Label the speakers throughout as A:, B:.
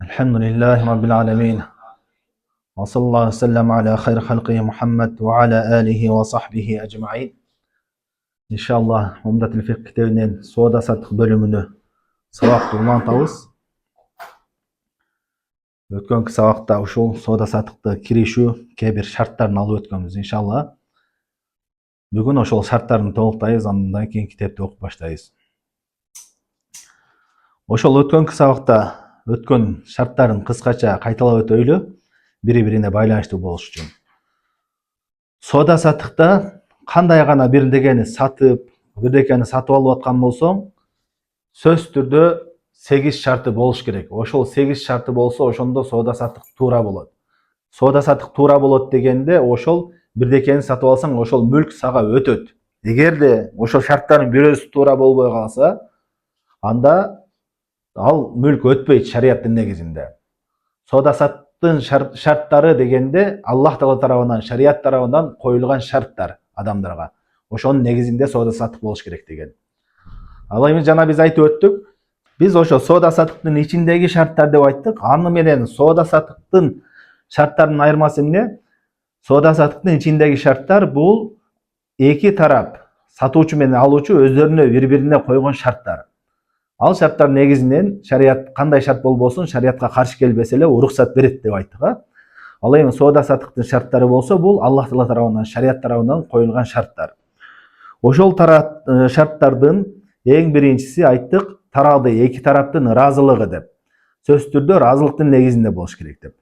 A: Elhamdülillahi Rabbil alemin. Ve sallallahu aleyhi ve sellem ala hayr halqihi Muhammed ve ala alihi ve sahbihi ecma'in. İnşallah Umdatul Fiqh kitabının soda satıq bölümünü sabaqta ulantабыз. Өткөнкү сабакта ушул сода сатыкты киришүү кээ бир шарттарын алып өткөнбүз иншалла. Бүгүн ошол шарттарын толуктайбыз, андан кийин китепти окуп баштайбыз. Ошол өткөнкү сабакта өткөн шарттарын кыскача кайталап өтөйлү, бири-бирине байланыштуу болуш үчүн. Сода сатыкта кандай гана бирдекени сатып алып аткан болсоң, сөз түрдө 8 шарты болуш керек. Ошол 8 шарты болсо, ошондо сода сатык туура болот. Сода сатык туура болот дегенде, ошол бирдекени сатып алсаң, ошол мүлк сага өтөт. Эгерде ошол шарттардын бирөөсү туура болбой калса, анда ал мүлк өтпөйт шариаттын негизинде. Сода саттын шарттары дегенде Аллах Таала тарабынан, шарият тарабынан коюлган шарттар адамдарга. Ошонун негизинде сода сатык болуш керек деген. Ал эми жана биз айтып өттүк. Биз ошо сода сатыктын ичиндеги шарттар деп айттык. Аны менен сода сатыктын шарттарынын айырмасы эмне? Сода сатыктын ичиндеги шарттар бул эки тарап, сатуучу менен алуучу өздөрүнө бири-бирине койгон шарттар. Ал шарттар негизинен шарият кандай шарт болбосун, шариятка каршы келбесе эле уруксат берет деп айттык. Ал эми сода сатыктын шарттары болсо, бул Аллах Таала тарабынан, шарият тарабынан коюлган шарттар. Ошол шарттардын эң биринчиси айттык, эки тараптын ыраазылыгы деп. Сөз түрдө ыраазылыктын негизинде болуш керек деп.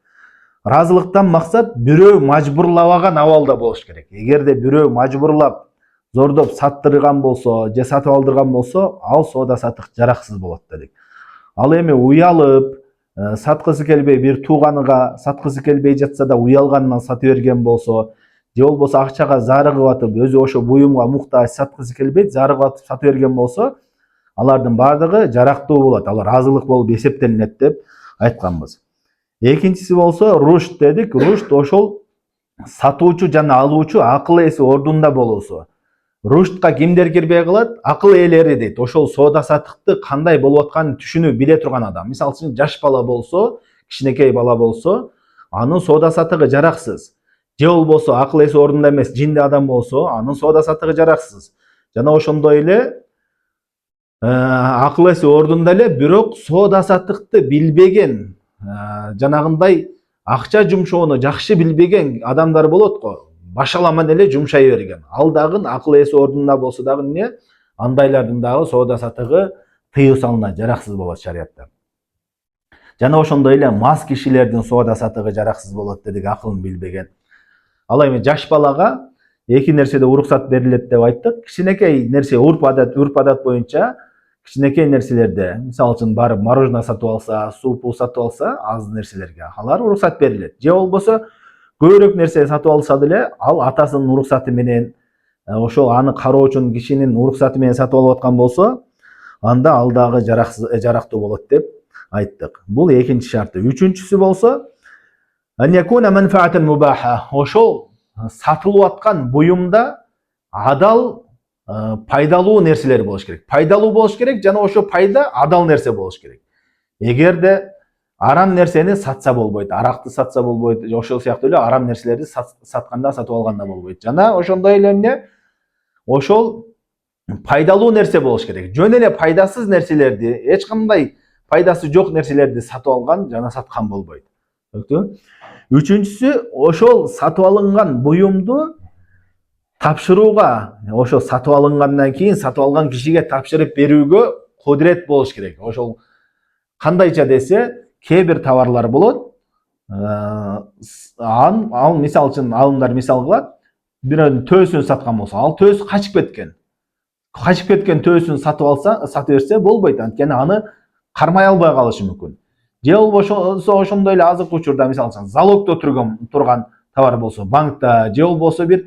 A: Ыраазылыктан максат бирөө мажбурлабаган абалда болуш керек. Эгерде бирөө мажбурлап, зордоп саттырган болсо, же сатып алдырган болсо, ал сода сатык жараксыз болот дедик. Ал эми уялып, саткысы келбей, бир тууганыга саткысы келбей жатса да уялганынан сатып берген болсо, же болбосо акчага зарыгып атып, өзү ошо буюмга муктаж, саткысы келбейт, зарыгып атып сатып берген болсо, алардын бардыгы жарактуу болот. Ал ыраазылык болуп эсептелинет деп айтканбыз. Экинчиси болсо рушд дедик. Рушд ошол сатуучу жана алуучу акыл эси ордунда болуусу. Руштка кимдер кирбей калат? Акыл ээлери дейт. Ошол сода сатыкты кандай болуп атканын түшүнүп биле турган адам. Мисалы үчүн жаш бала болсо, кичинекей бала болсо, анын сода сатыгы жараксыз. Же болбосо акыл эси ордунда эмес, жинди адам болсо, анын сода сатыгы жараксыз. Жана ошондой эле акыл эси ордунда эле, бирок сода сатыкты билбеген, жанагындай акча жумшоону жакшы билбеген адамдар болот го. Башаламан эле жумшай берген. Ал дагы акыл эси ордунда болсо дагы эмне? Андайлардын дагы сода сатыгы тыюу салынат, жараксыз болот шариятта. Жана ошондой эле мас кишилердин сода сатыгы жараксыз болот дедик, акылын билбеген. Ал эми жаш балага эки нерседе уруксат берилет деп айттык. Кичинекей нерсе, урп адат боюнча кичинекей нерселерде, мисалы үчүн барып мороженое сатып алса, суу сатып алса, аз нерселерге алар уруксат берилет. Же болбосо көбүрөөк нерсе сатып алса деле, ал атасынын уруксаты менен, ошол аны кароочун кишинин уруксаты менен сатып алып аткан болсо, анда ал дагы жарактуу болот деп айттык. Бул экинчи шарты. Үчүнчүсү болсо, аньякуна манфаатан мубаха. Ошол сатылып аткан буюмда адал, пайдалуу нерселер болуш керек. Пайдалуу болуш керек, жана ошо пайда адал нерсе болуш керек. Эгерде арам нерсени сатса болбойт, аракты сатса болбойт, ошол сыяктуу эле арам нерселерди сатканда, сатып алганда болбойт. Жана ошондой эле эмне? Ошол пайдалуу нерсе болуш керек. Жөн эле пайдасыз нерселерди, эч кандай пайдасы жок нерселерди сатып алган жана саткан болбойт. Үчүнчүсү, ошол сатып алынган буюмду тапшырууга, ошол сатып алынгандан кийин сатып алган кишиге тапшырып берүүгө кудурет болуш керек. Ошол кандайча десе, кээ бир товарлар болот. Ал мисалы үчүн алымдар мисал кылат. Бирөөнүн төөсүн саткан болсо, ал төөсү качып кеткен. Качып кеткен төөсүн сатып берсе болбойт, анткени аны кармай албай калышы мүмкүн. Же болбосо ошондой эле азыркы учурда мисалы үчүн залогдо турган товар болсо, банкта, же болбосо бир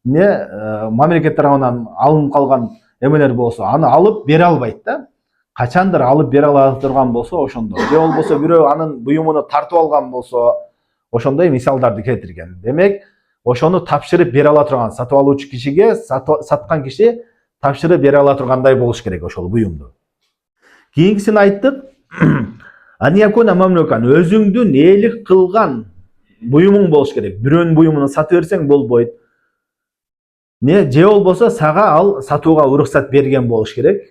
A: мамлекет тарабынан алынып калган эмелер болсо, аны алып бере албайт да. Качандыр алып бере ала турган болсо ошондо. Же болбосо бирөө анын буюмуну тартып алган болсо, ошондой мисалдарды келтирген. Демек, ошону тапшырып бере ала турган, сатып алуучу кишиге саткан киши тапшырып бере ала тургандай болуш керек ошол буюмду. Кийинкисин айттык. Аньякуна мамлукан өзүңдүн ээлик кылган буюмуң болуш керек. Бирөөнүн буюмун сатып берсең болбойт. Не же болбосо сага ал сатууга уруксат берген болуш керек.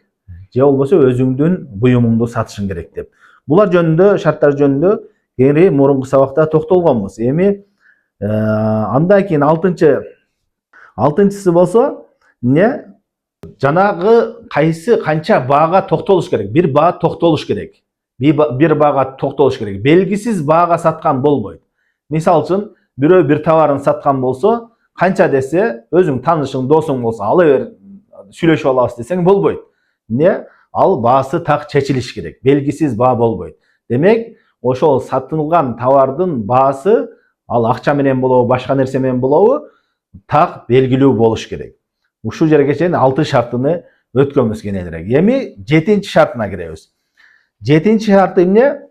A: Же болбосо өзүңдүн буюмуңду сатышың керек деп. Булар жөнүндө, шарттар жөнүндө кийинки мурунку сабакта токтолгонбуз. Эми андан кийин алтынчысы болсо не жанагы канча баага токтолуш керек. Бир баа токтолуш керек. Бир баага токтолуш керек. Белгисиз баага саткан болбойт. Мисалы үчүн бирөө бир товарын саткан болсо, канча десе, өзүң таанышың, досуң болсо, ала бер, сүйлөшүп алабыз десең болбойт. Не? Ал баасы так чечилиш керек. Белгисиз баа болбойт. Демек, ошол сатылган товардын баасы ал акча менен болобу, башка нерсе менен болобу, так белгилүү болуш керек. Ушул жерге чейин 6 шартыны өткөнбүз кененирээк. Эми 7 шартына киребиз. 7 шарты эмне?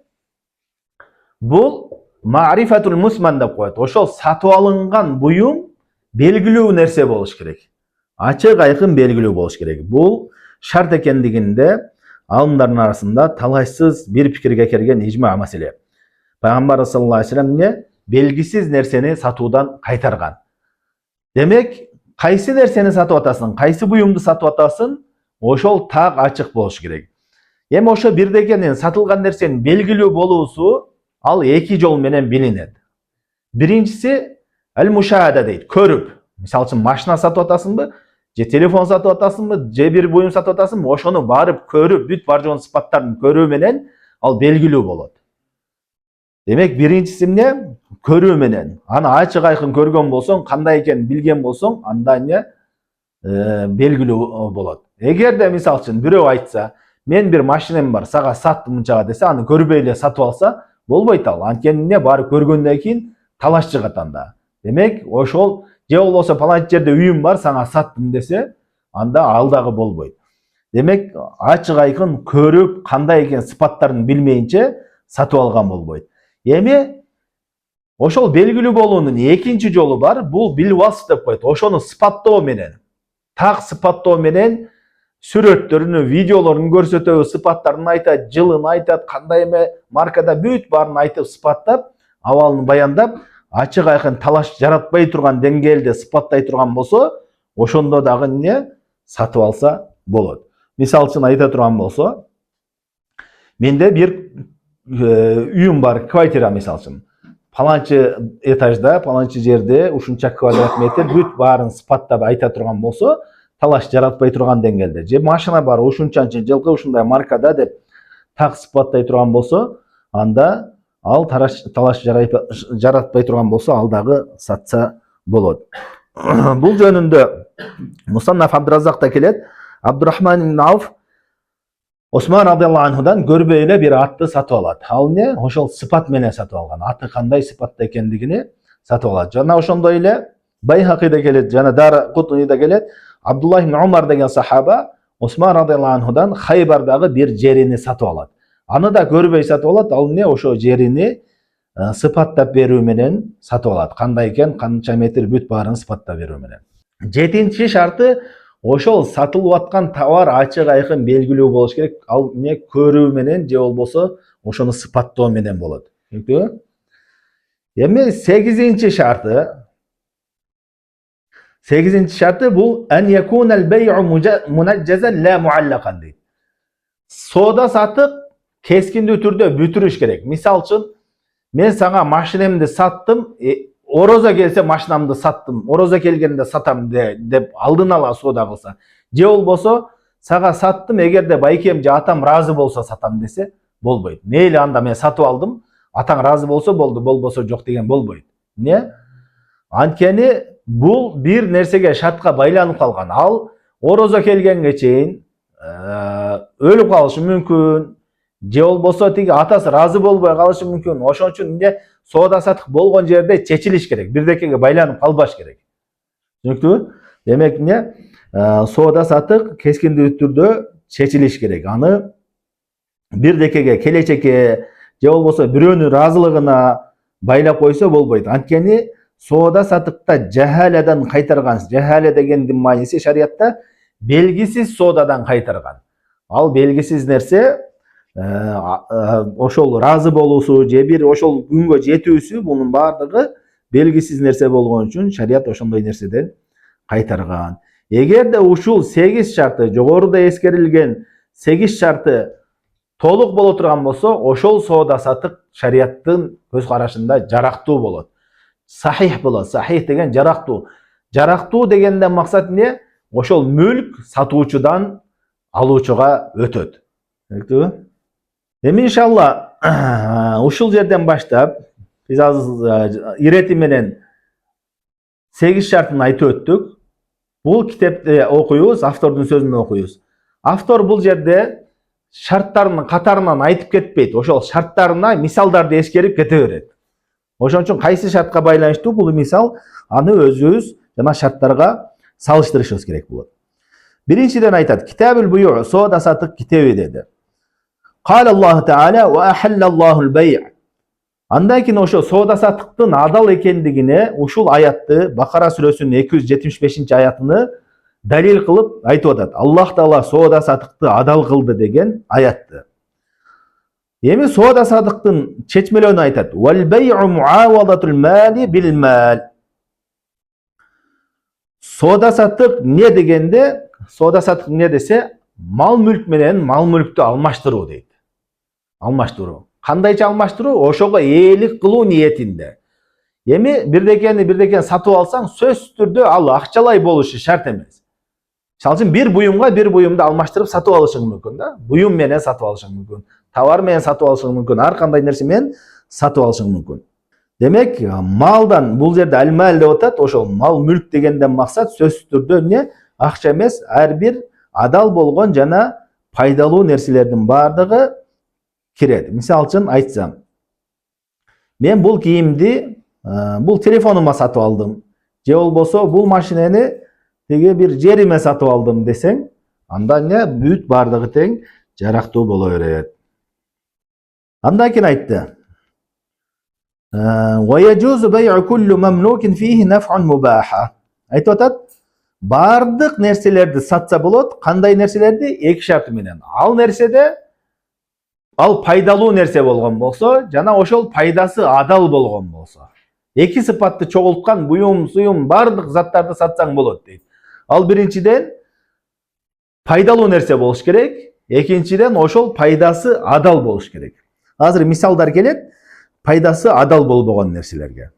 A: Бул Мa'rifatul musman деп коет. Ошол сатып алынган буюм белгилүү нерсе болуш керек. Ачык айкын белгилүү болуш керек. Бул шарт экендигинде алымдардын арасында талайсыз бир пикирге келген ижма маселе. Пайгамбар саллаллаху алейхи вассалам эмне? Белгисиз нерсени сатуудан кайтарган. Демек, кайсы нерсени сатып атасың, кайсы буюмду сатып атасың, ошол так ачык болуш керек. Эми ошо бирдекенин сатылган нерсенин белгилүү болуусу ал эки жол менен билинет. Биринчиси ал-мушаһада дейт, көрүп. Мисалы үчүн машина сатып атасыңбы, же телефон сатып атасыңбы, же бир буюм сатып атасыңбы, ошону барып көрүп, бүт бар жоон сыпаттарын көрүү менен ал белгилүү болот. Демек, биринчиси эмне? Көрүү менен. Аны ачык айкын көргөн болсоң, кандай экенин билген болсоң, анда эмне белгилүү болот. Эгерде мисалы үчүн бирөө айтса, мен бир машинам бар, сага саттым мынчага десе, аны көрбөй эле сатып алса, болбойт ал. Анткени барып көргөндөн кийин талаш чыгат анда. Демек, ошол же болбосо паланчы жерде үйүм бар, сага саттым десе, анда ал дагы болбойт. Демек, ачык айкын көрүп, кандай экен сыпаттарын билмейинче сатып алган болбойт. Эми ошол белгилүү болуунун экинчи жолу бар, бул бил-васф деп коет. Ошону сыпаттоо менен, так сыпаттоо менен сүрөттөрүнү, видеолорун көрсөтөбүз, сыпаттарын айтат, жылын айтат, кандай эме маркада бүт баарын айтып сыпаттап, абалын баяндап, ачык айкын талаш жаратпай турган деңгээлде сыпаттай турган болсо, ошондо дагы эмне сатып алса болот. Мисалы үчүн айта турган болсо, менде бир үйүм бар, квартира мисалы үчүн. Паланчы этажда, паланчы жерде, ушунча квадрат метр бүт баарын сыпаттап айта турган болсо, талаш жаратпай турган деңгээлде. Же машина бар, ушунчанчы жылкы ушундай маркада деп так сыпаттай турган болсо, анда ал талаш жаратпай турган болсо, ал дагы сатса болот. Бул жөнүндө Мусаннаф Абдураззакта келет. Абдурахман ибн Ауф Осман радиаллаху анхудан көрбөй эле бир атты сатып алат. Ал эмне? Ошол сыпат менен сатып алган. Аты кандай сыпатта экендигини сатып алат. Жана ошондой эле Байхакиде келет, жана Дар Кутниде келет. Абдуллах ибн Умар деген сахаба Осман радиаллаху анхудан Хайбардагы бир жерини сатып алат. Аны да көрбөй сатып алат. Ал эмне? Ошо жерини сыпаттап берүү менен сатып алат. Кандай экен, канча метр бүт баарын сыпаттап берүү менен. Жетинчи шарты, ошол сатылып аткан товар ачык айкын белгилүү болуш керек. Ал эмне? Көрүү менен же болбосо ошону сыпаттоо менен болот. Түшүнүктүбү? Эми 8 шарты бул ан якунал бай'у мунажжазан ла муаллакан дейт. Соода сатык кескиндүү түрдө бүтүрүш керек. Мисалы үчүн, мен сага машинемди саттым, орозо келсе машинамды саттым, орозо келгенде сатам деп алдын ала соода кылса. Же болбосо сага саттым, эгерде байкем же атам разы болсо сатам десе болбойт. Мейли анда мен сатып алдым, атаң разы болсо болду, болбосо жок деген болбойт. Эмне? Анткени бул бир нерсеге шартка байланып калган. Ал орозо келгенге чейин өлүп калышы мүмкүн, же болбосо тиги атасы разы болбой калышы мүмкүн. Ошон үчүн эмне? Соода сатык болгон жерде чечилиш керек, бирдекеге байланып калбаш керек. Түшүнүктүбү? Демек эмне? Соода сатык кескиндүү түрдө чечилиш керек. Аны бирдекеге, келечекке же болбосо бирөөнүн разылыгына байлап койсо болбойт. Анткени соода сатыкта жахаладан кайтарган. Жахала дегендин мааниси шариятта белгисиз соодадан кайтарган. Ал белгисиз нерсе ошол ыраазы болуусу же бир ошол күнгө жетүүсү бунун баардыгы белгисиз нерсе болгон үчүн шарият ошондой нерседен кайтарган. Эгерде ушул 8 шарты, жогоруда эскерилген 8 шарты толук боло турган болсо, ошол соода сатык шариаттын көз карашында жарактуу болот. Сахих болот. Сахих деген жарактуу. Жарактуу дегенден максат эмне? Ошол мүлк сатуучудан алуучуга өтөт. Түшүнүктүбү? Эми иншалла ушул жерден баштап биз азыр ирети менен 8 шартын айтып өттүк. Бул китепти окуйбуз, автордун сөзүн окуйбуз. Автор бул жерде шарттарынын катарынан айтып кетпейт. Ошол шарттарына мисалдарды эскерип кете берет. Ошон үчүн кайсы шартка байланыштуу бул мисал, аны өзүбүз жана шарттарга салыштырышыбыз керек болот. Биринчиден айтат, Китабул буйу, соода сатык китеби деди. Кала Аллаху Таала ва ахаллаллахул бай'. Андан кийин ошо соода сатыктын адал экендигине ушул аятты, Бакара сүрөсүнүн 275 аятыны далил кылып айтып атат. Аллах Таала соода сатыкты адал кылды деген аятты. Эми соода сатыктын чечмелөөнү айтат. Вал бай'у муавадатул мали бил мал. Соода сатык не дегенде, соода сатык не десе, мал мүлк менен мал мүлктү алмаштыруу дейт. Алмаштыруу. Кандайча алмаштыруу? Ошого ээлик кылуу ниетинде. Эми бирдекени сатып алсаң, сөзсүз түрдө ал акчалай болушу шарт эмес. Мисалы үчүн бир буюмга бир буюмду алмаштырып сатып алышың мүмкүн да. Буюм менен сатып алышың мүмкүн. Товар менен сатып алышың мүмкүн. Ар кандай нерсе менен сатып алышың мүмкүн. Демек, малдан бул жерде аль-мал деп атат, ошол мал мүлк дегенден максат сөзсүз түрдө эмне? Акча эмес, ар бир адал болгон жана пайдалуу нерселердин баардыгы кирет. Мисалы үчүн айтсам, мен бул кийимди, бул телефонума сатып алдым. Же болбосо бул машинени теге бир жериме сатып алдым десең, анда эмне? Бүт баардыгы тең жарактуу боло берет. Андан кийин айтты. Ва яжузу бай'у куллу мамлукин фихи наф'ун мубаха. Айтып атат, баардык нерселерди сатса болот, кандай нерселерди? Эки шарты менен. Ал нерседе ал пайдалуу нерсе болгон болсо, жана ошол пайдасы адал болгон болсо. Эки сыпатты чогулткан буюм, суюм, баардык заттарды сатсаң болот дейт. Ал биринчиден пайдалуу нерсе болуш керек, экинчиден ошол пайдасы адал болуш керек. Азыр мисалдар келет, пайдасы адал болбогон нерселерге.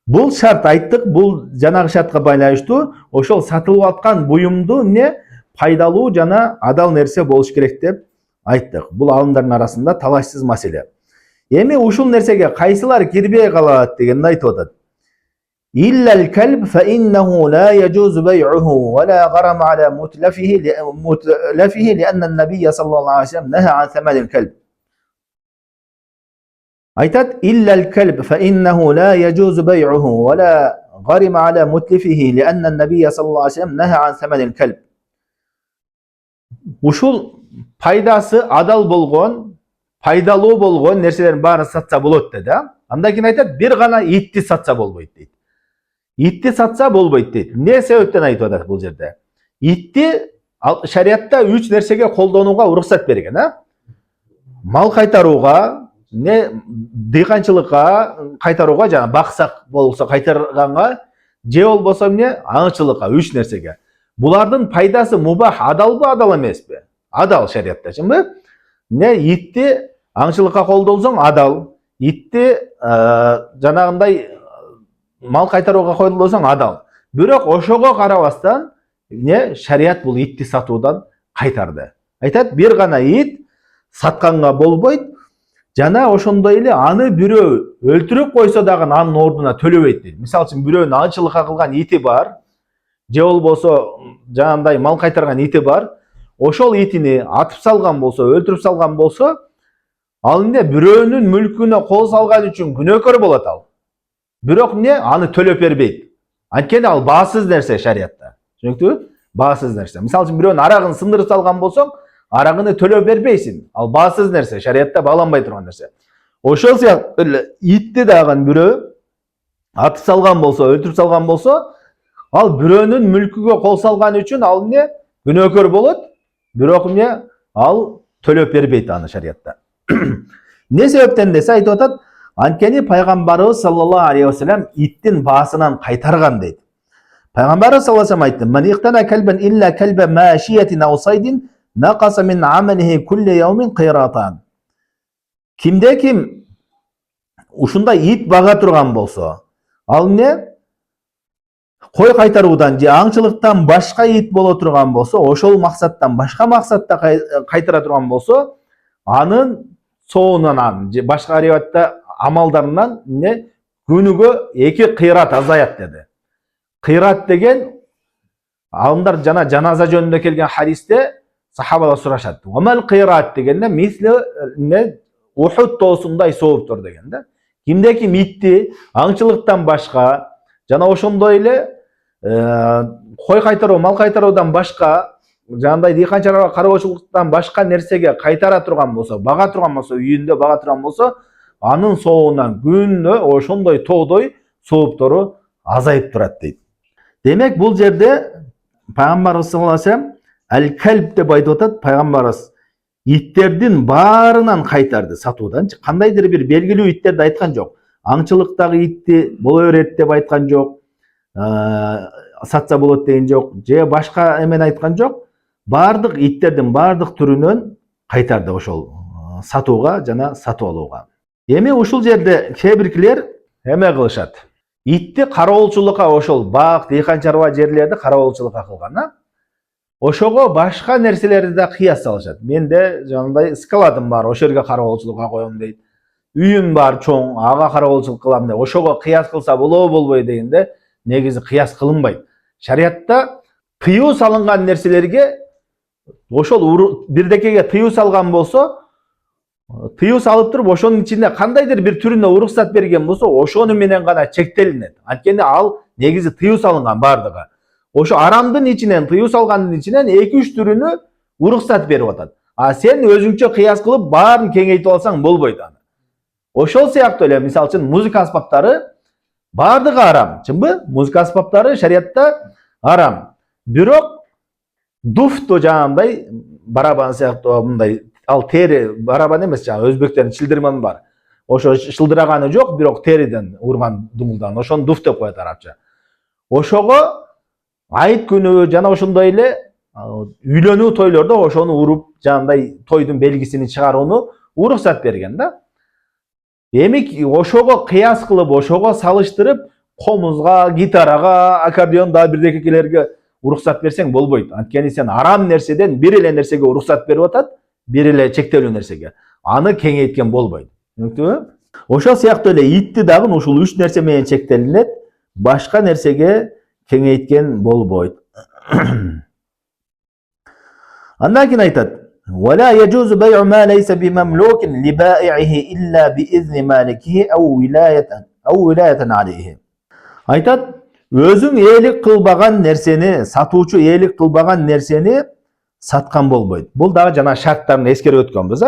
A: Бул шарт айттык, бул жанагы шартка байланыштуу, ошол сатылып аткан буюмду эмне? Пайдалуу жана адал нерсе болуш керек деп айттык. Бул алымдардын арасында талашсыз маселе. Эми ушул нерсеге кайсылар кирбей калат дегенди айтып атат. Иллал калб фа иннаху ла яжузу бай'уху ва ла гарама аля мутлафихи лианна набийя саллаллаху алейхи ва саллям наха ан самалил калб. Айтат, иллал калб фа иннаху ла яжузу бай'уху ва ла гарама аля мутлафихи лианна набийя саллаллаху алейхи ва саллям наха ан самалил калб. Ушул пайдасы адал болгон, пайдалуу болгон нерселердин баарын сатса болот деди. Андан кийин айтат, бир гана итти сатса болбойт дейт. Итти сатса болбойт дейт. Эмне себептен айтып атат бул жерде? Итти шариатта 3 нерсеге колдонууга уруксат берген, мал кайтарууга, дыйканчылыкка кайтарууга, жана баксак болсо кайтарганга, же болбосо эмне? Аңчылыкка, 3 нерсеге. Булардын пайдасы мубах, адалбы, адал эмеспи? Адал шариаттачымбы? Итти аңчылыкка колдонсоң адал, итти жанагындай мал кайтарууга колдонсоң адал. Бирок ошого карабастан шариат бул итти сатуудан кайтарды. Айтат, бир гана ит сатканга болбойт, жана ошондой эле аны бирөө өлтүрүп койсо дагы анын ордуна төлөбөйт дейт. Мисалы үчүн бирөөнүн аңчылыкка кылган ити бар, же болбосо жанагындай мал кайтарган ити бар. Ошол итини атып салган болсо, өлтүрүп салган болсо, ал эмне? Бирөөнүн мүлкүнө кол салган үчүн күнөөкөр болот ал. Бирок эмне? Аны төлөп бербейт. Анткени ал баасыз нерсе шариатта. Түшүнүктүбү? Баасыз нерсе. Мисалы үчүн бирөөнүн арагын сындырып салган болсоң, арагыны төлөп бербейсиң. Ал баасыз нерсе, шариатта бааланбай турган нерсе. Ошол сыяктуу эле итти дагы бирөө атып салган болсо, өлтүрүп салган болсо, ал бирөөнүн мүлкүгө кол салган үчүн ал эмне? Күнөөкөр болот. Бирок эмне? Ал төлөп бербейт аны шариятта. Не себептен десе айтып атат, анткени пайгамбарыбыз саллаллаху алейхи вассалам иттин баасынан кайтарган дейт. Пайгамбарыбыз саллаллаху алейхи вассалам айтты: "Ман иқтана калбан илля калба машиятин ау сайдин нақаса мин амалихи кулли яумин қиратан." Кимде ким ушундай ит бага турган болсо, ал не кой кайтаруудан же аңчылыктан башка ит боло турган болсо, ошол максаттан башка максатта кайтара турган болсо, анын соонунан же башка риваятта амалдарынан не күнүгө 2 кыйрат азаят деди. Кыйрат деген алымдар жана жаназа жөнүндө келген хадисте сахабалар сурашат. Омал кыйрат дегенде мисли не Ухуд тоосундай сооптор деген да. Кимде ким итти аңчылыктан башка жана ошондой эле кой кайтаруу, мал кайтаруудан башка, жандай дыйкан чарба кароочулуктан башка нерсеге кайтара турган болсо, бага турган болсо, үйүндө бага турган болсо, анын соонунан күнүнө ошондой тоодой сооптору азайып турат дейт. Демек бул жерде пайгамбарыбыз саллаллаху алейхи вассалам ал-калб деп айтып атат. Пайгамбарыбыз иттердин баарынан кайтарды сатуудан. Кандайдыр бир белгилүү иттерди айткан жок. Аңчылыктагы итти боло берет деп айткан жок. Сатса болот деген жок. Же башка эмен айткан жок. Бардык иттердин бардык түрүнөн кайтарды ошол сатууга жана сатып алууга. Эми ушул жерде кээ биркилер эме кылышат. Итти кароолчулукка, ошол бак, дыйкан чарба жерлерди кароолчулукка кылган. Ошого башка нерселерди да кыяс салышат. Менде жандай скаладым бар, ошол жерге кароолчулукка коем дейт. Үйүм бар чоң, ага кароолчулук кылам дейт. Ошого кыяс кылса болобу болбойбу дегенде негизи кыяс кылынбайт. Шариятта тыюу салынган нерселерге ошол бирдекеге тыюу салган болсо, тыюу салып туруп ошонун ичинде кандайдыр бир түрүнө уруксат берген болсо, ошону менен гана чектелинет. Анткени ал негизи тыюу салынган бардыгы. Ошо арамдын ичинен, тыюу салгандын ичинен 2-3 түрүнө уруксат берип атат. А сен өзүңчө кыяс кылып баарын кеңейтип алсаң болбойт аны. Ошол сыяктуу эле, мисалы үчүн музыка аспаптары бардыгы арам, чынбы? Музыка аспаптары шариятта арам. Бирок дуфту жагандай барабан сыяктуу мындай ал тери барабан эмес, жана өзбектердин чилдирман бар. Ошо шылдыраганы жок, бирок териден урган думулдан. Ошону дуфт деп коет арабча. Ошого айт күнү жана ошондой эле үйлөнүү тойлордо ошону уруп, жандай тойдун белгисин чыгарууну уруксат берген да. Эми ошого кыяс кылып, ошого салыштырып, комузга, гитарага, аккордеон да бирдекелерге уруксат берсең болбойт. Анткени сен арам нерседен бир эле нерсеге уруксат берип атат, бир эле чектелүү нерсеге. Аны кеңейткен болбойт. Түшүндүңбү? Ошол сыяктуу эле итти дагы ушул 3 нерсе менен чектелинет, башка нерсеге кеңейткен болбойт. Андан кийин айтат: "Вала яджузу бай'у ма лейса бимамлукин либаи'ихи илля биизни маликихи ау вилаятан алейхи." Айтат, өзүң ээлик кылбаган нерсени, сатуучу ээлик кылбаган нерсени саткан болбойт. Бул дагы жана шарттарын эскерип өткөнбүз,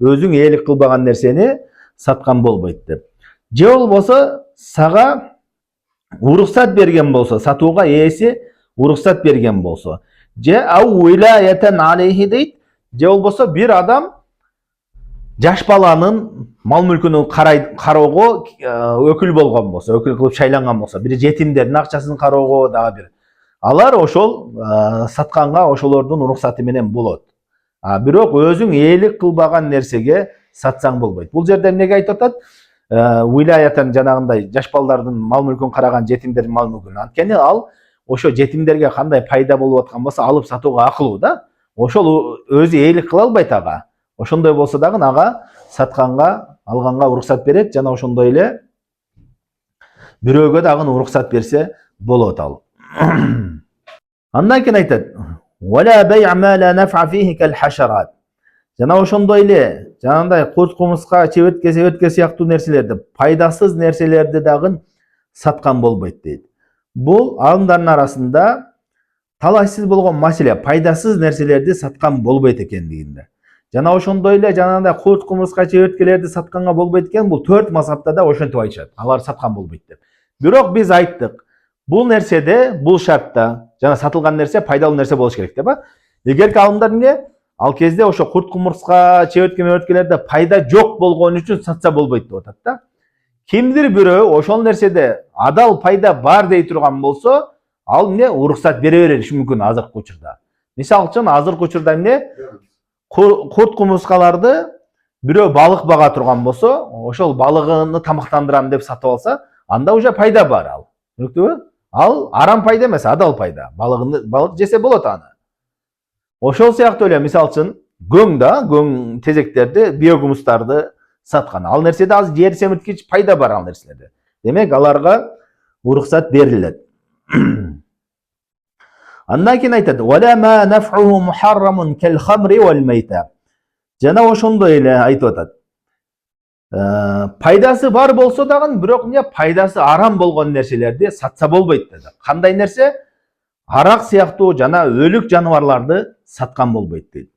A: өзүң ээлик кылбаган нерсени саткан болбойт деп. Же болбосо сага уруксат берген болсо, сатууга ээси уруксат берген болсо, же ау вилаятан алейхи дейт. Же болбосо бир адам жаш баланын мал мүлкүнү кароого өкүл болгон болсо, өкүл кылып шайланган болсо, бир жетимдердин акчасын кароого дагы бир. Алар ошол сатканга ошолордун уруксаты менен болот. Бирок өзүң ээлик кылбаган нерсеге сатсаң болбойт. Бул жерде эмнеге айтып атат? Вилаятан жанагындай жаш балдардын мал мүлкүн караган жетимдердин мал мүлкүн. Анткени ал ошо жетимдерге кандай пайда болуп аткан болсо, алып сатууга акылуу да. Ошол өзү ээлик кыла албайт ага. Ошондой болсо дагы ага сатканга, алганга уруксат берет жана ошондой эле бирөөгө дагы уруксат берсе болот ал. Андан кийин айтат: "Вала бай'у ма ла наф'a фихи кал-хашарат." Жана ошондой эле жанагындай курт кумуска, чебетке сыяктуу нерселерди, пайдасыз нерселерди дагы саткан болбойт дейт. Бул алымдардын арасында талашсыз болгон маселе, пайдасыз нерселерди саткан болбойт экендигинде. Жана ошондой эле жанагындай курт кумуска, чебеткелерди сатканга болбойт экен, бул 4 мазхабта да ошентип айтышат. Алар саткан болбойт деп. Бирок биз айттык, бул нерседе, бул шартта жана сатылган нерсе пайдалуу нерсе болуш керек деп. Эгерки алымдар эмне? Ал кезде ошо курт кумурска, чебетке мебеткелерде пайда жок болгон үчүн сатса болбойт деп атат да. Кимдир бирөө ошол нерседе адал пайда бар дей турган болсо, ал эмне уруксат бере бериши мүмкүн азыркы учурда. Мисалы үчүн азыркы учурда эмне курт кумурскаларды бирөө балык бага турган болсо, ошол балыгыны тамактандырам деп сатып алса, анда уже пайда бар ал. Түшүнүктүбү? Ал арам пайда эмес, адал пайда. Балык жесе болот аны. Ошол сыяктуу эле мисалы үчүн көң тезектерди, биогумустарды саткан. Ал нерседе азыр жер семирткич пайда бар ал нерселерде. Демек аларга уруксат берилет. Андан кийин айтат: "Вала ма наф'уху мухаррамун кал хамри вал майта." Жана ошондой эле айтып атат. Пайдасы бар болсо дагы, бирок эмне пайдасы арам болгон нерселерди сатса болбойт деди. Кандай нерсе? Арак сыяктуу жана өлүк жаныбарларды саткан болбойт дейт.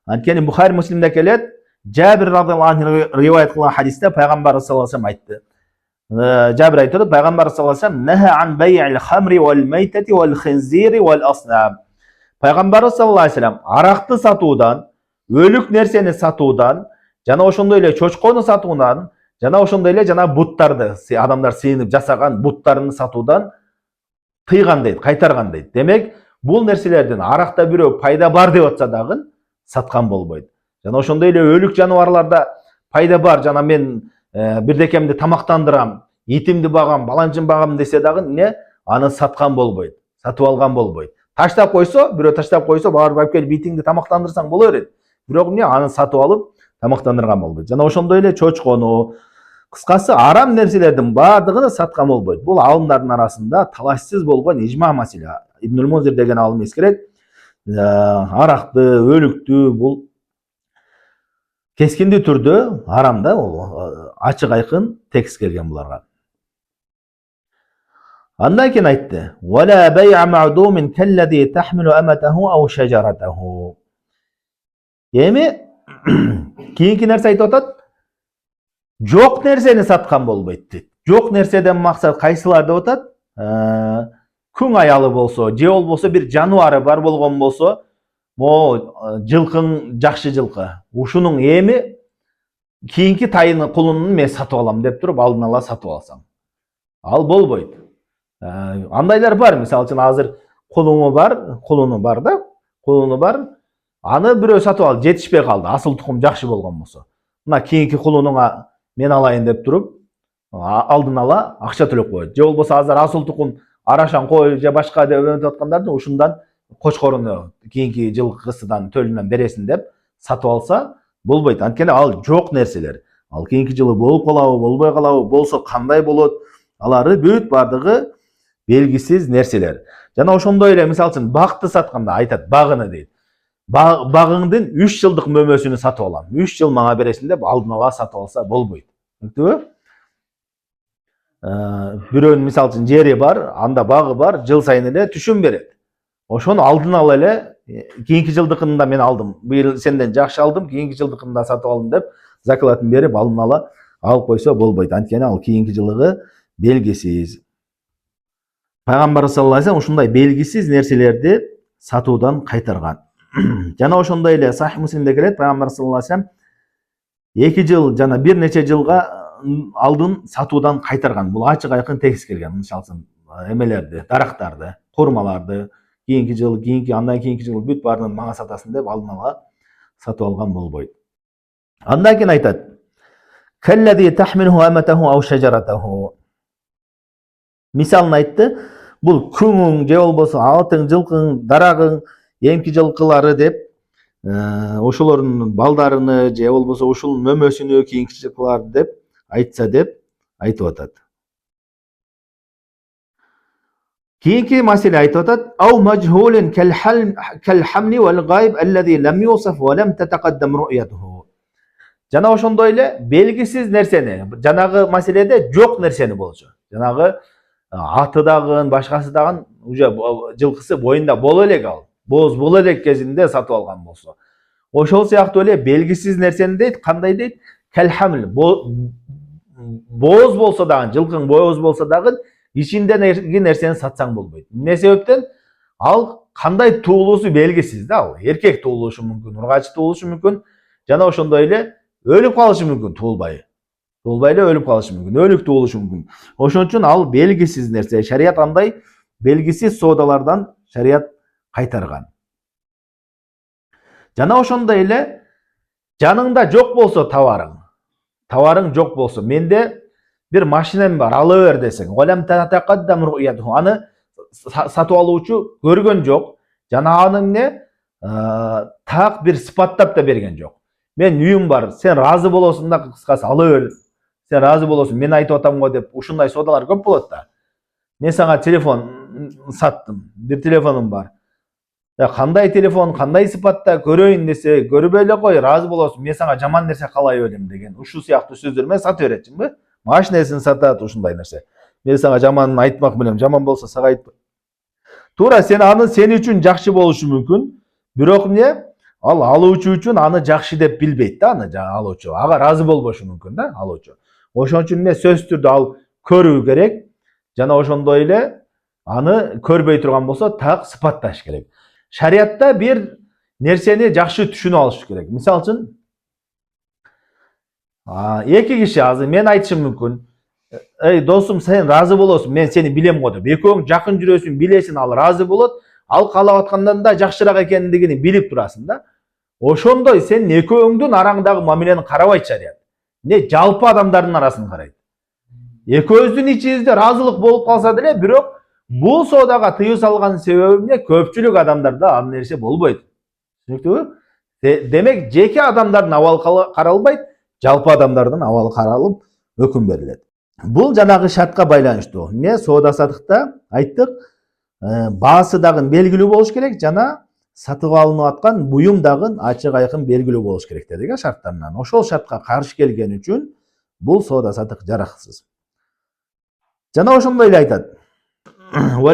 A: Анткени Бухари Муслимде келет, Жабир радhiyallahu anh риваят кылган хадисте пайгамбар саллаллаху алейхи вассалам айтты. Жабир айтты, пайгамбар саллаллаху алейхи вассалам наха ан бай'ил хамри вал майтати вал хинзири вал аснам. Пайгамбар саллаллаху алейхи вассалам аракты сатуудан, өлүк нерсени сатуудан, жана ошондой эле чочкону сатуудан, жана ошондой эле жана буттарды, адамдар сыйынып жасаган буттарын сатуудан тыйган дейт, кайтарган дейт. Демек, бул нерселердин аракта бирөө пайда бар деп атса дагы саткан болбойт. Жана ошондой эле өлүк жаныбарларда пайда бар, жана мен бирдекемди тамактандырам, итимди багам, баланчын багам десе дагы эмне аны саткан болбойт, сатып алган болбойт. Таштап койсо, бирөө таштап койсо, барып келип итиңди тамактандырсаң боло берет. Бирок эмне аны сатып алып тамактандырган болбойт. Жана ошондой эле чочкону, кыскасы арам нерселердин баардыгын саткан болбойт. Бул алымдардын арасында талашсыз болгон ижма маселе. Ибнул Мунзир деген алым эскерет, аракты, өлүктү бул кескиндүү түрдө арам да, ол ачык айкын текст келген буларга. Андан кийин айтты: "Вала бай'a ma'dumin kalladhi tahmilu amatahu aw shajaratahu." Эми кийинки нерсе айтып атат, жок нерсени саткан болбойт дейт. Жок нерседен максат кайсылар деп атат? Күң аялы болсо, же болбосо бир жаныбары бар болгон болсо, могу жылкың жакшы жылкы. Ушунун эми кийинки тайыны кулунун мен сатып алам деп туруп алдын ала сатып алсаң. Ал болбойт. Андайлар бар, мисалы үчүн азыр кулуну бар, аны бирөө сатып алды, жетишпей калды, асыл тукум жакшы болгон болсо. Мына кийинки кулунуңа мен алайын деп туруп, алдын ала акча төлөп коет. Же болбосо азыр асыл тукум арашан кой же башка деп өтүп аткандарды ушундан кочкоруну кийинки жылкысынан төлүнөн бересин деп сатып алса болбойт. Анткени ал жок нерселер. Ал кийинки жылы болуп калабы, болбой калабы, болсо кандай болот? Алары бүт бардыгы белгисиз нерселер. Жана ошондой эле мисалы үчүн бакты сатканда айтат, багыны дейт. Багыңдын 3 жылдык мөмөсүнү сатып алам. 3 жыл мага бересин деп алдын ала сатып алса болбойт. Түшүндүңбү? Бирөөнүн мисалы үчүн жери бар, анда багы бар, жыл сайын эле түшүм берет. Ошону алдын ала эле кийинки жылдыкында мен алдым, быйыл сенден жакшы алдым, кийинки жылдыкында сатып алдым деп закладын берип алдын ала алып койсо болбойт. Анткени ал кийинки жылыгы белгисиз. Пайгамбар саллаллаху алейхи вассалам ушундай белгисиз нерселерди сатуудан кайтарган. Жана ошондой эле Сахих Муслимде келет, пайгамбар саллаллаху алейхи вассалам 2 жыл жана бир нече жылга алдын сатуудан кайтарган. Бул ачык айкын текст келген. Мисалы үчүн эмелерди, дарактарды, курмаларды кийинки жыл, андан кийинки жыл бүт баарын мага сатасың деп алдын ала сатып алган болбойт. Андан кийин айтат: "Kalladhi tahmiluhu amatahu aw shajaratah." Мисалын айтты. Бул күңүң же болбосо атың, жылкың, дарагың, эмки жылкылары деп ошолордун балдарыны же болбосо ушул мөмөсүнө кийинки жылкыларды деп айтса деп айтып атат. Кийинки маселе айтып атат: "Ау majhulun kal hamli wal ghaib alladhi lam yusaf wa lam tataqaddam ru'yatuhu." Жана ошондой эле белгисиз нерсени, жанагы маселеде жок нерсени болчу. Жанагы аты дагы, башкасы дагы уже жылкысы боюнда боло элек ал. Боз боло элек кезинде сатып алган болсо. Ошол сыяктуу эле белгисиз нерсени дейт, кандай дейт? Кал хамл. Боз болсо дагы, жылкың боз болсо дагы ичиндеги нерсени сатсаң болбойт. Эмне себептен? Ал кандай туулуусу белгисиз да, ал эркек туулушу мүмкүн, ургач туулушу мүмкүн, жана ошондой эле өлүп калышы мүмкүн, туулбай эле өлүп калышы мүмкүн, өлүк туулушу мүмкүн. Ошон үчүн ал белгисиз нерсе. Шарият андай белгисиз соодалардан шарият кайтарган. Жана ошондой эле жаныңда жок болсо товарың жок болсо, менде бир машинам бар, ала бер десең, аны сатып алуучу көргөн жок, жана аны эмне так бир сыпаттап да берген жок. Мен үйүм бар, сен разы болосуң да, кыскасы ала бер. Сен разы болосуң, мен айтып атам го деп, ушундай соодалар көп болот да. Мен сага телефон саттым, бир телефонум бар. Кандай телефон, кандай сыпатта көрөйүн десе, көрбөй эле кой, разы болосуң, мен сага жаман нерсе каалай элем деген. Ушул сыяктуу сөздөр менен сатып беретчимби? Машинесин сатат ушундай нерсе. Мен сага жаманын айтмак белем, жаман болсо сага айтпа. Туура аны сен үчүн жакшы болушу мүмкүн, бирок эмне? Ал алуучу үчүн аны жакшы деп билбейт да, аны алуучу. Ага разы болбошу мүмкүн да, алуучу. Ошон үчүн эмне сөзсүз түрдө ал көрүү керек. Жана ошондой эле аны көрбөй турган болсо так сыпатташ керек. Шариятта бир нерсени жакшы түшүнүп алыш керек. Мисалы үчүн эки киши азыр мен айтышым мүмкүн. Эй досум, сен разы болосуң, мен сени билем го деп. Экөөң жакын жүрөсүң, билесиң, ал разы болот. Ал каалап аткандан да жакшыраак экендигин билип турасың да. Ошондой сен экөөңдүн араңдагы мамилени карабайт шарият. Не жалпы адамдардын арасын карайт. Экөөбүздүн ичибизде разылык болуп калса деле, бирок бул соодага тыюу салган себеби эмне? Көпчүлүк адамдарда ал нерсе болбойт. Түшүнүктүүбү? Демек жеке адамдардын абалы каралбайт, жалпы адамдардын абалы каралып өкүм берилет. Бул жанагы шартка байланыштуу. Эмне? Соода сатыкта айттык, баасы дагы белгилүү болуш керек, жана сатып алынып аткан буюм дагы ачык айкын белгилүү болуш керек дедик, шарттарынан. Ошол шартка каршы келген үчүн бул соода сатык жараксыз. Жана ошондой эле айтат. Муну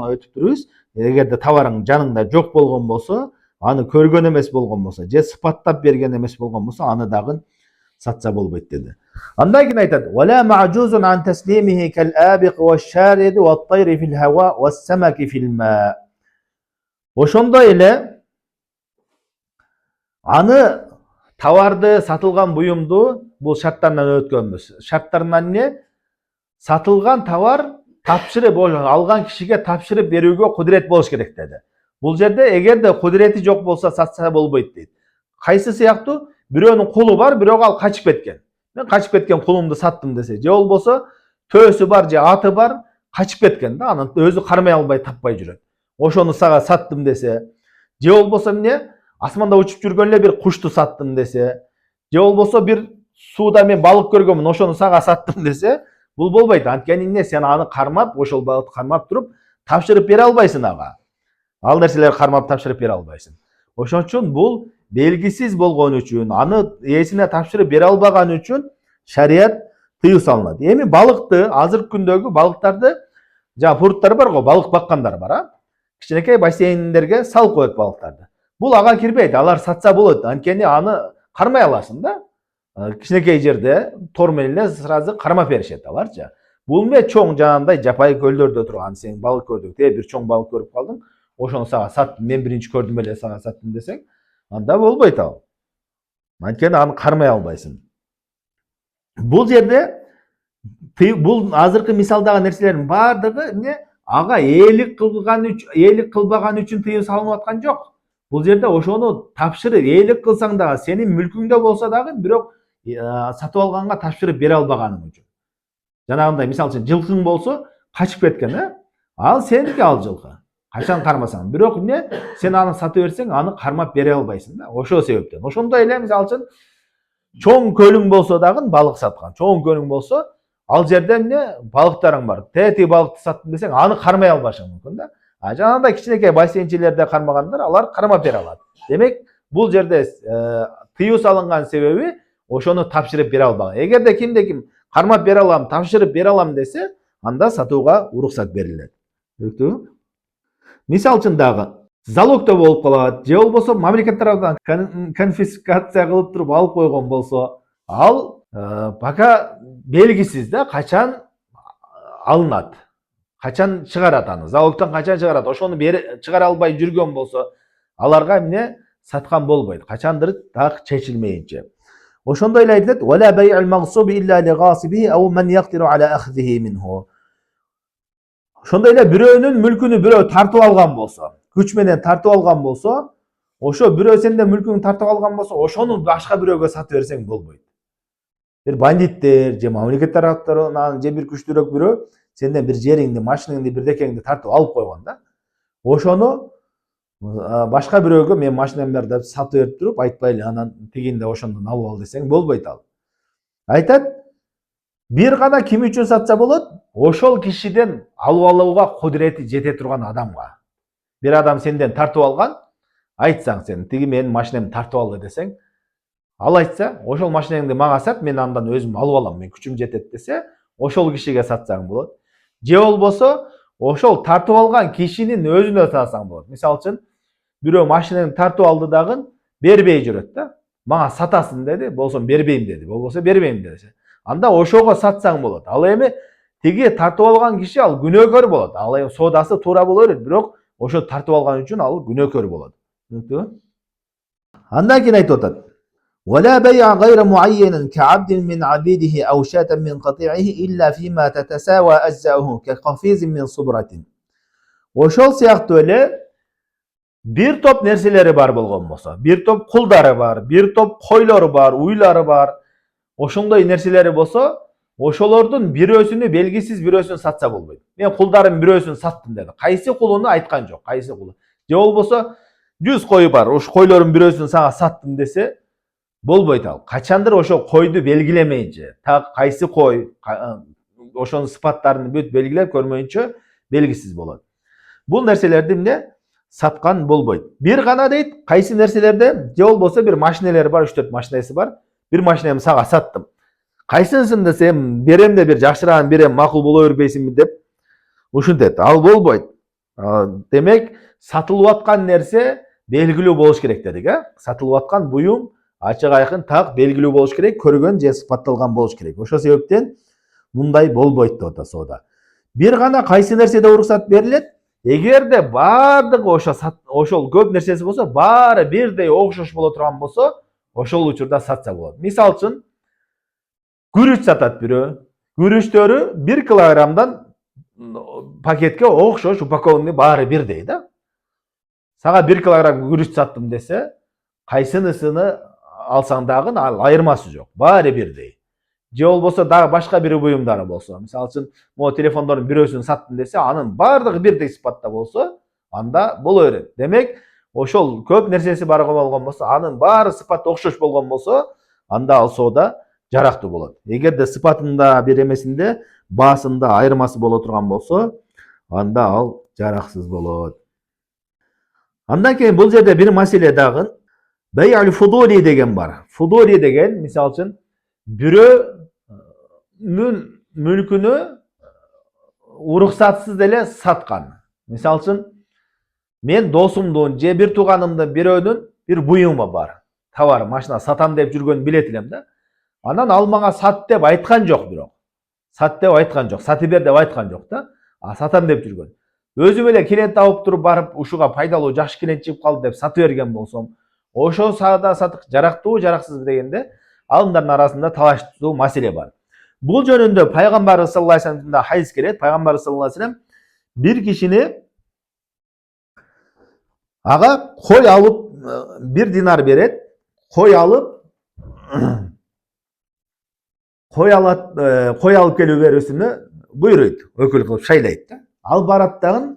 A: өтүп турубуз. Эгерде товарың жаныңда жок болгон болсо, аны көргөн эмес болгон болсо, же сыпаттап берген эмес болгон болсо, аны дагы сатса болбойт деди. Андан кийин айтат: "Вала ма'жузун ан таслимихи кал-абиq ва-шарид ва-тайр фил хава ва-самаки фил ма." Ошондой эле аны товарды, сатылган буюмду бул шарттарынан өткөнбүз. Шарттарынан эмне? Сатылган товар тапшырып алган кишиге тапшырып берүүгө кудурет болуш керек деди. Бул жерде эгерде кудурети жок болсо сатса болбойт дейт. Кайсы сыяктуу? Бирөөнүн кулу бар, бирок ал качып кеткен. Мен качып кеткен кулумду саттым десе, же болбосо төөсү бар, же аты бар, качып кеткен да, аны өзү кармай албай таппай жүрөт. Ошону сага саттым десе, же болбосо эмне? Асманда учуп жүргөн эле бир кушту саттым десе, же болбосо бир сууда мен балык көргөнмүн, ошону сага саттым десе, бул болбойт. Анткени эмне? Сен аны кармап, ошол балыкты кармап туруп тапшырып бере албайсың ага. Ал нерселерди кармап тапшырып бере албайсың. Ошон үчүн бул белгисиз болгон үчүн, аны ээсине тапшырып бере албаган үчүн шарият тыюу салынат. Эми балыкты, азыркы күндөгү балыктарды, пурттар бар го, балык баккандар бар, кичинекей бассейндерге салып коет балыктарды. Бул ага кирбейт, алар сатса болот, анткени аны кармай аласың да. Кичинекей жерде тор менен эле сразу кармап беришет аларчы. Бул эмне? Чоң жанагындай жапайы көлдөрдө турган, сен балык көрдүң, бир чоң балык көрүп калдың, ошону сага саттым, мен биринчи көрдүм эле сага саттым десең, анда болбойт ал. Анткени аны кармай албайсың. Бул жерде бул азыркы мисалдагы нерселердин баардыгы эмне? Ага ээлик кылбаган үчүн тыюу салынып аткан жок. Бул жерде ошону тапшырып, ээлик кылсаң дагы, сенин мүлкүңдө болсо дагы, бирок сатып алганга тапшырып бере албаганың үчүн. Жанагындай мисалы үчүн жылкың болсо, качып кеткен, ал сеники ал жылкы. Качан кармасаң, бирок эмне? Сен аны сатып берсең, аны кармап бере албайсың да. Ошол себептен. Ошондой эле мисалы үчүн чоң көлүң болсо дагы балык саткан. Чоң көлүң болсо, ал жерде эмне? Балыктарың бар. Тети балыкты саттым десең, аны кармай албашың мүмкүн да. Жанагындай кичинекей бассейнчилерде кармагандар, алар кармап бере алат. Демек, бул жерде тыюу салынган себеби ошону тапшырып бере албаган. Эгерде кимде ким кармап бере алам, тапшырып бере алам десе, анда сатууга уруксат берилет. Түшүнүктүүбү? Мисалы үчүн дагы залогдо болуп калат, же болбосо мамлекет тарабынан конфискация кылып туруп алып койгон болсо, ал пока белгисиз да, качан алынат. качан чыгарат аны, залогтон качан чыгарат, ошону чыгара албай жүргөн болсо, аларга эмне саткан болбойт. Качандыр так чечилмейинче. Ошондой эле айтылат: "Вала бай'ул магсуби илля ли гасибиhi ау ман яqdiru ala akhzihi minhu." Ошондой эле бирөөнүн мүлкүнү бирөө тартып алган болсо, күч менен тартып алган болсо, ошо бирөө сенден мүлкүңдү тартып алган болсо, ошону башка бирөөгө сатып берсең болбойт. Бир бандиттер же мамлекет тараптарынан же бир күчтүүрөөк бирөө сенден бир жериңди, машинаңды, бирдекеңди тартып алып койгон да. Ошону башка бирөөгө мен машинам бар деп сатып берип туруп, айтпайлы анан тигинде ошондон алып ал десең болбойт ал. Айтат, бир гана ким үчүн сатса болот? Ошол кишиден алып алууга кудурети жете турган адамга. Бир адам сенден тартып алган, айтсаң сен тиги менин машинамды тартып алды десең, ал айтса, ошол машинаңды мага сат, мен андан өзүм алып алам, мен күчүм жетет десе, ошол кишиге сатсаң болот. Же болбосо, ошол тартып алган кишинин өзүнө сатсаң болот. Мисалы үчүн, бирөө машинаңды тартып алды дагы бербей жүрөт да. Мага сатасың деди, болсо бербейм деди, болбосо бербейм десе. Анда ошого сатсаң болот. Ал эми тиги тартып алган киши ал күнөөкөр болот. Ал эми соодасы туура боло берет, бирок ошо тартып алган үчүн ал күнөөкөр болот. Түшүнүктүбү? Андан кийин айтып атат: "Вала бай'a гайра муайянин кa'abdin min 'abidihi aw shatan min qati'ihi illa fima tatasawa ajza'uhu ka'qafizin min subratin." Ошол сыяктуу эле бир топ нерселери бар болгон болсо, бир топ кулдары бар, бир топ койлору бар, уйлары бар, ошондой нерселери болсо, ошолордун бирөөсүнү белгисиз бирөөсүн сатса болбойт. Мен кулдардын бирөөсүн саттым деди. Кайсы кулуну айткан жок, кайсы кулу. Же болбосо 100 кою бар, ошо койлордун бирөөсүн сага саттым десе болбойт ал. Качандыр ошо койду белгилемейинче, так кайсы кой, ошонун сыпаттарын бүт белгилеп көрмөйүнчө белгисиз болот. Бул нерселерди эмне саткан болбойт. Бир гана дейт, кайсы нерселерде, же болбосо бир машинелери бар, 3-4 машинеси бар. Бир машинемди сага саттым. Кайсынысын десем, берем де бир жакшыраагын берем, макул боло бербейсиңби деп ушинтет. Ал болбойт. Демек, сатылып аткан нерсе белгилүү болуш керек дедик, Сатылып аткан буюм ачык айкын так белгилүү болуш керек, көргөн же сыпатталган болуш керек. Ошол себептен мындай болбойт деп атат соода. Бир гана кайсы нерседе уруксат берилет? Эгерде бардыгы ошол көп нерсеси болсо, баары бирдей окшош боло турган болсо, ошол учурда сатса болот. Мисалы үчүн, күрүч сатат бирөө. Күрүчтөрү 1 килограммдан пакетке окшош упакованы баары бирдей да. Сага 1 килограмм күрүч саттым десе, кайсынысыны алсаң дагы айырмасы жок. Баары бирдей. Же болбосо дагы башка бир буюмдары болсо, мисалы үчүн, могу телефондордун бирөөсүн саттым десе, анын бардыгы бирдей сыпатта болсо, анда боло берет. Демек, ошол көп нерсеси бар болгон болсо, анын баары сыпаты окшош болгон болсо, анда ал соода жарактуу болот. Эгерде сыпатында бир эмесинде, баасында айырмасы боло турган болсо, анда ал жараксыз болот. Андан кийин бул жерде бир маселе дагы бай'ул фудули деген бар. Фудули деген, мисалы үчүн, бирөөнүн мүлкүнү уруксатсыз деле саткан. Мисалы үчүн, мен досумдун же бир тууганымдын бирөөнүн бир буюму бар. Товар, машина сатам деп жүргөнүн билет элем да. Анан ал мага сат деп айткан жок бирок. Сат деп айткан жок, сатып бер деп айткан жок да. Сатам деп жүргөн. Өзүм эле клиент табып туруп барып, ушуга пайдалуу жакшы клиент чыгып калды деп сатып берген болсом, ошо саада сатык жарактуу, жараксызбы дегенде алымдардын арасында талаштуу маселе бар. Бул жөнүндө Пайгамбарыбыз саллаллаху алейхи вассаламда хадис келет. Пайгамбарыбыз саллаллаху алейхи вассалам бир кишини ага кой алып 1 динар берет, кой алып кой алып келип берүүсүнө буйруйт, өкүл кылып шайлайт да. Ал барат дагы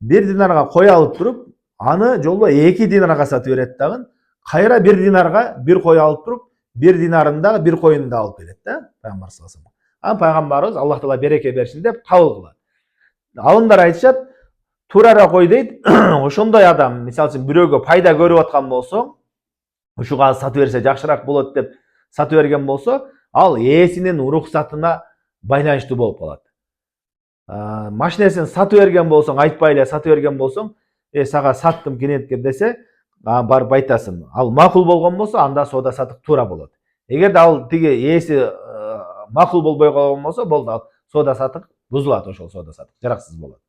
A: 1 динарга кой алып туруп, аны жолдо 2 динарга сатып берет дагы, кайра 1 динарга 1 кой алып туруп, 1 динарын дагы 1 коюну да алып келет да, Пайгамбар саллаллаху алейхи вассалам. Пайгамбарыбыз Аллах таала береке берсин деп кабыл кылат. Алымдар айтышат, турара кой дейт, ошондой адам, мисалы үчүн, бирөөгө пайда көрүп аткан болсо, ушуга сатып берсе жакшыраак болот деп сатып берген болсо, ал ээсинин уруксатына байланыштуу болуп калат. Машинесин сатып берген болсоң, айтпай эле сатып берген болсоң, сага саттым клиентке десе, барып айтасың. Ал макул болгон болсо, анда соода сатык туура болот. Эгерде ал тиги ээси макул болбой калган болсо, болду, ал соода сатык бузулат ошол соода саттык, жараксыз болот.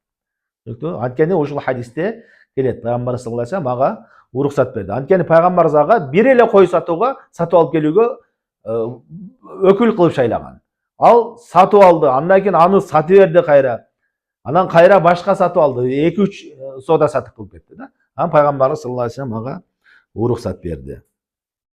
A: Түшүнүктүбү? Анткени ушул хадисте келет, пайгамбар саллаллаху алейхи вассалам ага уруксат берди. Анткени пайгамбарыбыз ага бир эле кой сатып алып келүүгө өкүл кылып шайлаган. Ал сатып алды, андан кийин аны сатып берди кайра. Анан кайра башка сатып алды. 2-3 соода саттык кылып кетти да. Анан пайгамбарыбыз саллаллаху алейхи вассалам ага уруксат берди.